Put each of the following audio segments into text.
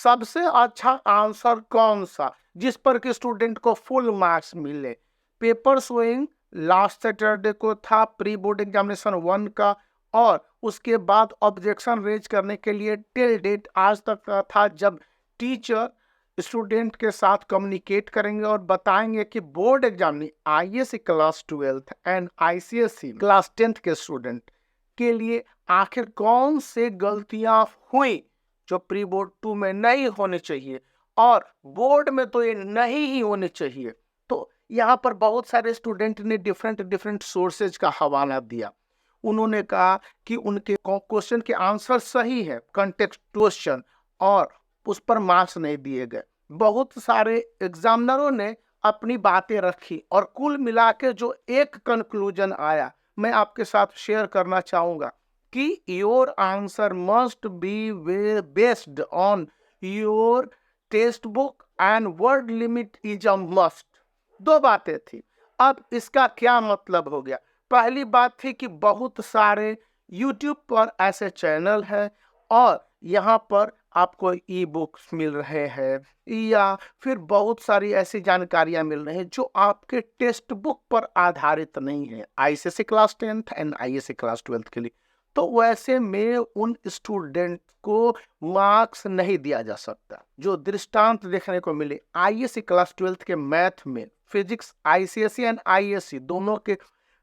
सबसे अच्छा आंसर कौन सा जिस पर कि स्टूडेंट को फुल मार्क्स मिले। पेपर शोइंग लास्ट सैटरडे को था प्री बोर्ड एग्जामिनेशन 1 का, और उसके बाद ऑब्जेक्शन रेज करने के लिए टिल डेट आज तक का था, जब टीचर स्टूडेंट के साथ कम्युनिकेट करेंगे और बताएंगे कि बोर्ड एग्जाम में ISC class 12 and ICSE class 10 के स्टूडेंट के लिए आखिर कौन से गलतियां हुई जो प्री बोर्ड 2 में नहीं होनी चाहिए और बोर्ड में तो ये नहीं ही होनी चाहिए। तो यहाँ पर बहुत सारे स्टूडेंट ने डिफरेंट सोर्सेज का हवाला दिया। उन्होंने कहा कि उनके क्वेश्चन के आंसर सही है, कंटेक्स्ट क्वेश्चन, और उस पर मार्क्स नहीं दिए गए। बहुत सारे एग्जामिनरों ने अपनी बातें रखी और कुल मिला के जो एक कंक्लूजन आया मैं आपके साथ शेयर करना चाहूंगा कि your answer must be based on your text book and word limit is a must. दो बातें थी। अब इसका क्या मतलब हो गया? पहली बात थी कि बहुत सारे YouTube पर ऐसे चैनल हैं और यहाँ पर आपको ई बुक्स मिल रहे हैं या फिर बहुत सारी ऐसी जानकारियां मिल रही हैं जो आपके टेक्स्ट बुक पर आधारित नहीं है ICSE class 10 and ISC class 12 के लिए। तो वैसे में उन स्टूडेंट को मार्क्स नहीं दिया जा सकता। जो दृष्टांत देखने को मिले आईएससी क्लास 12 के मैथ में, फिजिक्स आईसीएसई एंड आईएससी दोनों के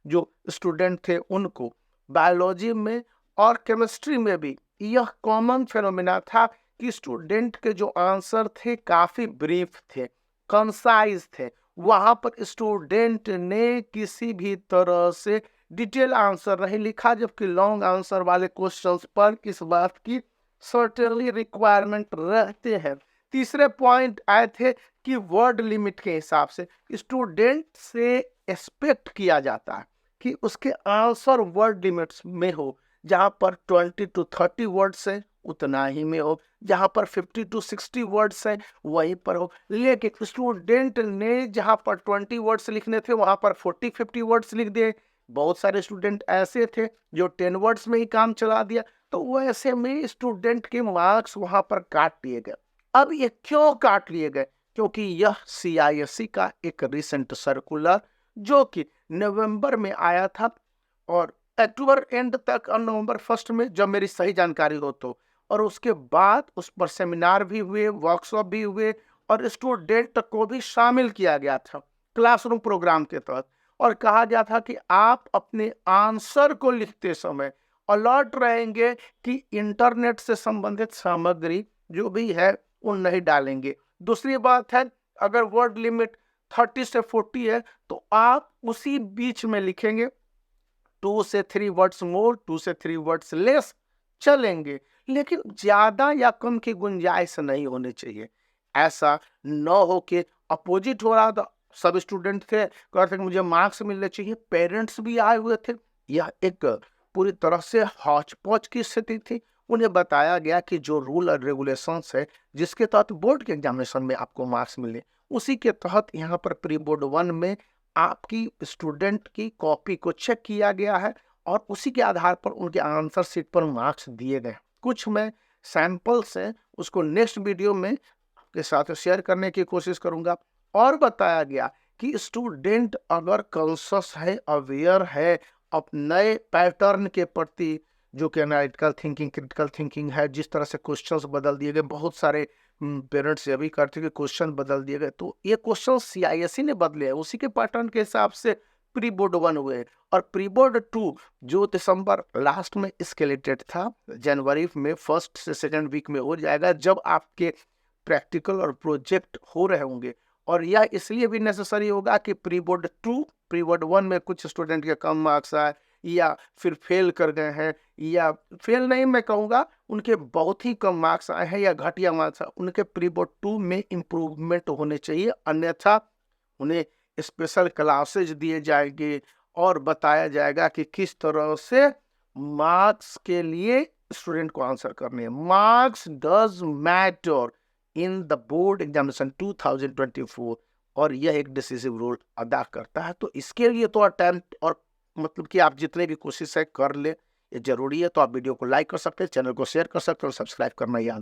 जो स्टूडेंट थे उनको बायोलॉजी में और केमिस्ट्री में भी यह कॉमन फेनोमेना था कि स्टूडेंट के जो आंसर थे काफी ब्रीफ थे, कंसाइज थे। वहां पर स्टूडेंट ने किसी भी तरह से डिटेल आंसर नहीं लिखा, जबकि लॉन्ग आंसर वाले क्वेश्चंस पर इस बात की सर्टेनली रिक्वायरमेंट रहते हैं। तीसरे पॉइंट आए थे कि वर्ड लिमिट के हिसाब से स्टूडेंट से एक्सपेक्ट किया जाता है कि उसके आंसर वर्ड लिमिट्स में हो। जहां पर 20 to 30 वर्ड्स है उतना ही में हो, जहां पर 50 to 60 वर्ड्स है वहीं पर हो। लेकिन स्टूडेंट ने जहां पर 20 वर्ड्स लिखने थे वहां पर 40-50 वर्ड्स लिख दिए। बहुत सारे स्टूडेंट ऐसे थे जो 10 वर्ड्स में ही काम चला दिया। तो वैसे में स्टूडेंट के मार्क्स वहां पर काट लिए गए। अब ये क्यों काट लिए गए? क्योंकि यह सीआईएससी का एक रिसेंट सर्कुलर जो कि नवंबर में आया था और अक्टूबर एंड तक और नवंबर फर्स्ट में, जब मेरी सही जानकारी हो तो, और उसके बाद उस पर सेमिनार भी हुए, वर्कशॉप भी हुए और स्टूडेंट को भी शामिल किया गया था क्लासरूम प्रोग्राम के तहत। और कहा गया था कि आप अपने आंसर को लिखते समय अलर्ट रहेंगे कि इंटरनेट से संबंधित सामग्री जो भी है वो नहीं डालेंगे। दूसरी बात है, अगर वर्ड लिमिट 30 से 40 है तो आप उसी बीच में लिखेंगे। 2 से 3 वर्ड्स मोर, 2 से 3 वर्ड्स लेस चलेंगे, लेकिन ज्यादा या कम की गुंजाइश नहीं होनी चाहिए। ऐसा न हो कि अपोजिट हो रहा था। सब स्टूडेंट थे कहते कि मुझे मार्क्स मिलने चाहिए, पेरेंट्स भी आए हुए थे। यह एक पूरी तरह से हौच पौच की स्थिति थी। उन्हें बताया गया कि जो रूल और रेगुलेशंस है जिसके तहत बोर्ड के एग्जामिनेशन में आपको मार्क्स मिले, उसी के तहत यहाँ पर प्री बोर्ड 1 में आपकी स्टूडेंट की कॉपी को चेक किया गया है और उसी के आधार पर उनके आंसर शीट पर मार्क्स दिए गए। कुछ मैं सैंपल्स हैं उसको नेक्स्ट वीडियो में आपके साथ शेयर करने की कोशिश करूंगा। और बताया गया कि स्टूडेंट अगर कॉन्शियस है, अवेयर है अब नए पैटर्न के प्रति, जो कि एनालिटिकल थिंकिंग, क्रिटिकल थिंकिंग है, जिस तरह से क्वेश्चंस बदल दिए गए, बहुत सारे पेरेंट्स ये भी करते कि क्वेश्चन बदल दिए गए, तो ये क्वेश्चन सीआईएससी ने बदले हैं, उसी के पैटर्न के हिसाब से प्री बोर्ड 1 हुए। और प्री बोर्ड 2 जो दिसंबर लास्ट में स्केलेटेड था, जनवरी में फर्स्ट से सेकंड वीक में हो जाएगा, जब आपके प्रैक्टिकल और प्रोजेक्ट हो रहे होंगे। और यह इसलिए भी नेसेसरी होगा कि प्री बोर्ड 2, प्री बोर्ड 1 में कुछ स्टूडेंट के कम मार्क्स आए या फिर फेल कर गए हैं, या फेल नहीं मैं कहूँगा, उनके बहुत ही कम मार्क्स आए हैं या घटिया मार्क्स आए, उनके प्री बोर्ड 2 में इम्प्रूवमेंट होने चाहिए। अन्यथा उन्हें स्पेशल क्लासेज दिए जाएंगे और बताया जाएगा कि किस तरह से मार्क्स के लिए स्टूडेंट को आंसर करने हैं। Marks does matter in the board examination 2024 और यह एक डिसिसिव रोल अदा करता है। तो इसके लिए तो अटेम्प्ट और मतलब कि आप जितने भी कोशिश है कर ले, ये जरूरी है। तो आप वीडियो को लाइक कर सकते हैं, चैनल को शेयर कर सकते हैं और सब्सक्राइब करना याद